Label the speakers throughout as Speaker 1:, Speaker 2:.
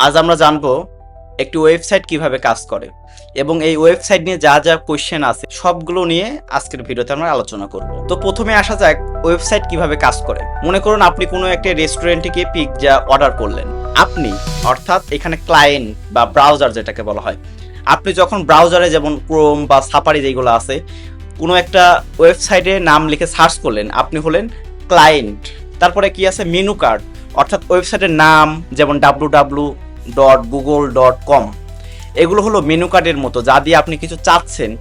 Speaker 1: আজ আমরা জানবো একটি ওয়েবসাইট কিভাবে কাজ করে এবং এই ওয়েবসাইট নিয়ে যা যা কোয়েশ্চেন আছে সবগুলো নিয়ে আজকের ভিডিওতে আমরা আলোচনা করব। তো প্রথমে আসা যাক ওয়েবসাইট কিভাবে কাজ করে। মনে করুন আপনি কোনো একটা রেস্টুরেন্টে গিয়ে পিৎজা অর্ডার করলেন। আপনি অর্থাৎ এখানে ক্লায়েন্ট বা ব্রাউজার যেটাকে বলা হয়, আপনি যখন ব্রাউজারে যেমন ক্রোম বা সাফারি যেগুলো আছে কোনো একটা ওয়েবসাইটে নাম লিখে সার্চ করলেন, আপনি হলেন ক্লায়েন্ট। তারপরে কি আছে মেনু কার্ড, অর্থাৎ ওয়েবসাইটের নাম যেমন www.google.com, এগুলো হলো মেনু কার্ডের মতো যা দিয়ে আপনি কিছু চাচ্ছেন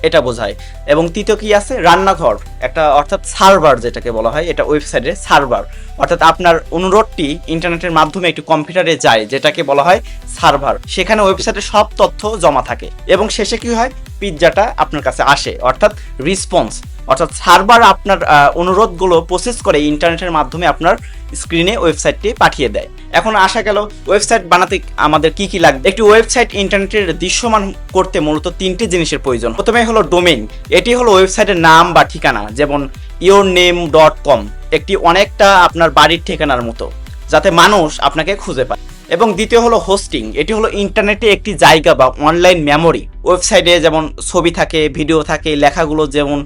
Speaker 1: এটা বোঝায়। এবং তৃতীয় কি আছে রান্নাঘর, একটা অর্থাৎ সার্ভার যেটাকে বলা হয়, এটা ওয়েবসাইটের সার্ভার, অর্থাৎ আপনার অনুরোধটি ইন্টারনেটের মাধ্যমে একটি কম্পিউটারে যায় যেটাকে বলা হয় সার্ভার। সেখানে ওয়েবসাইটের সব তথ্য জমা থাকে এবং শেষে কি হয় পিৎজাটা আপনার কাছে আসে, অর্থাৎ রেসপন্স, অর্থাৎ সার্ভার আপনার অনুরোধগুলো প্রসেস করে ইন্টারনেটের মাধ্যমে আপনার স্ক্রিনে ওয়েবসাইটটি পাঠিয়ে দেয়। এখন আসা গেল ওয়েবসাইট বানাতে আমাদের কি কি লাগবে। একটি ওয়েবসাইট ইন্টারনেটের দৃশ্যমান করতে মূলত তিনটি জিনিসের প্রয়োজন। প্রথমে হলো ডোমেইন, এটি হলো ওয়েবসাইটের নাম বা ঠিকানা, যেমন yourname.com, একটি অনেকটা আপনার বাড়ির ঠিকানার মতো যাতে মানুষ আপনাকে খুঁজে পায়। এবং দ্বিতীয় হলো হোস্টিং, এটি হলো ইন্টারনেটে একটি জায়গা বা অনলাইন মেমোরি। ওয়েবসাইটে যেমন ছবি থাকে, ভিডিও থাকে, লেখাগুলো যেমন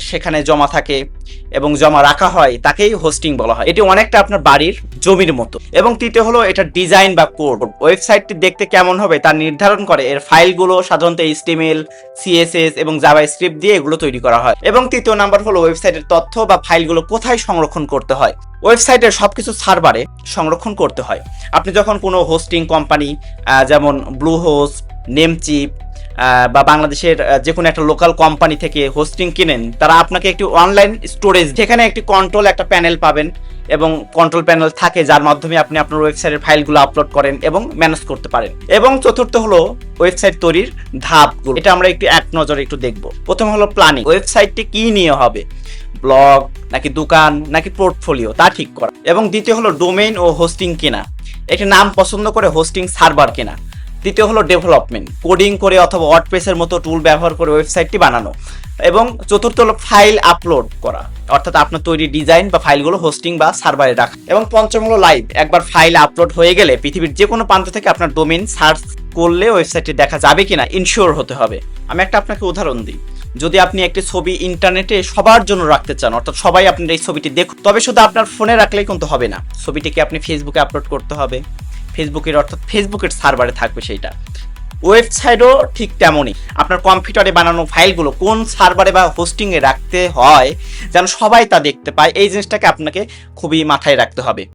Speaker 1: সেখানে জমা থাকে এবং জমা রাখা হয় তাকেই হোস্টিং বলা হয়। এটি অনেকটা আপনার বাড়ির জমির মতো। এবং তৃতীয় হলো এটা ডিজাইন বা কোড, ওয়েবসাইটটি দেখতে কেমন হবে তা নির্ধারণ করে এর ফাইলগুলো সাধারণত HTML, CSS এবং জাভাস্ক্রিপ্ট দিয়ে এগুলো তৈরি করা হয়। এবং তৃতীয় নাম্বার হলো ওয়েবসাইটের তথ্য বা ফাইলগুলো কোথায় সংরক্ষণ করতে হয়। ওয়েবসাইটের সবকিছু সার্ভারে সংরক্ষণ করতে হয়। আপনি যখন কোনো হোস্টিং কোম্পানি যেমন ব্লু হোস্ট, নেমচিপ বা বাংলাদেশের যে কোনো একটা লোকাল কোম্পানি থেকে হোস্টিং কিনেন, তারা আপনাকে একটি অনলাইন স্টোরেজ, সেখানে একটি কন্ট্রোল একটা প্যানেল পাবেন এবং কন্ট্রোল প্যানেল থাকে যার মাধ্যমে আপনি আপনার ওয়েবসাইটের ফাইলগুলো আপলোড করেন এবং ম্যানেজ করতে পারেন। এবং চতুর্থ হলো ওয়েবসাইট তৈরির ধাপগুলো, এটা আমরা একটু এক নজরে একটু দেখব। প্রথম হলো প্ল্যানিং, ওয়েবসাইটটি কি নিয়ে হবে, ব্লগ নাকি দোকান নাকি পোর্টফোলিও তা ঠিক করা। এবং দ্বিতীয় হলো ডোমেইন ও হোস্টিং কেনা, একটি নাম পছন্দ করে হোস্টিং সার্ভার কেনা। তৃতীয় হলো ডেভেলপমেন্ট, কোডিং করে অথবা ওয়ার্ডপ্রেসের মতো টুল ব্যবহার করে ওয়েবসাইটটি বানানো। এবং চতুর্থ হলো ফাইল আপলোড করা, অর্থাৎ আপনার তৈরি ডিজাইন বা ফাইলগুলো হোস্টিং বা সার্ভারে রাখা। এবং পঞ্চম হলো লাইভ, একবার ফাইল আপলোড হয়ে গেলে পৃথিবীর যে কোনো প্রান্ত থেকে আপনার ডোমেইন সার্চ করলে ওয়েবসাইটটি দেখা যাবে কিনা ইনশিওর হতে হবে। আমি একটা আপনাকে উদাহরণ দিই, যদি আপনি একটি ছবি ইন্টারনেটে সবার জন্য রাখতে চান, অর্থাৎ সবাই আপনার এই ছবিটি দেখুন, তবে শুধু আপনার ফোনে রাখলেই কিন্তু হবে না, ছবিটিকে আপনি ফেসবুকে আপলোড করতে হবে, ফেসবুকের অর্থাৎ ফেসবুকের সার্ভারে থাকবে সেইটা। ওয়েবসাইটও ঠিক তেমনই, আপনার কম্পিউটারে বানানো ফাইলগুলো কোন সার্ভারে বা হোস্টিংয়ে রাখতে হয় যেন সবাই তা দেখতে পায়, এই জিনিসটাকে আপনাকে খুবই মাথায় রাখতে হবে।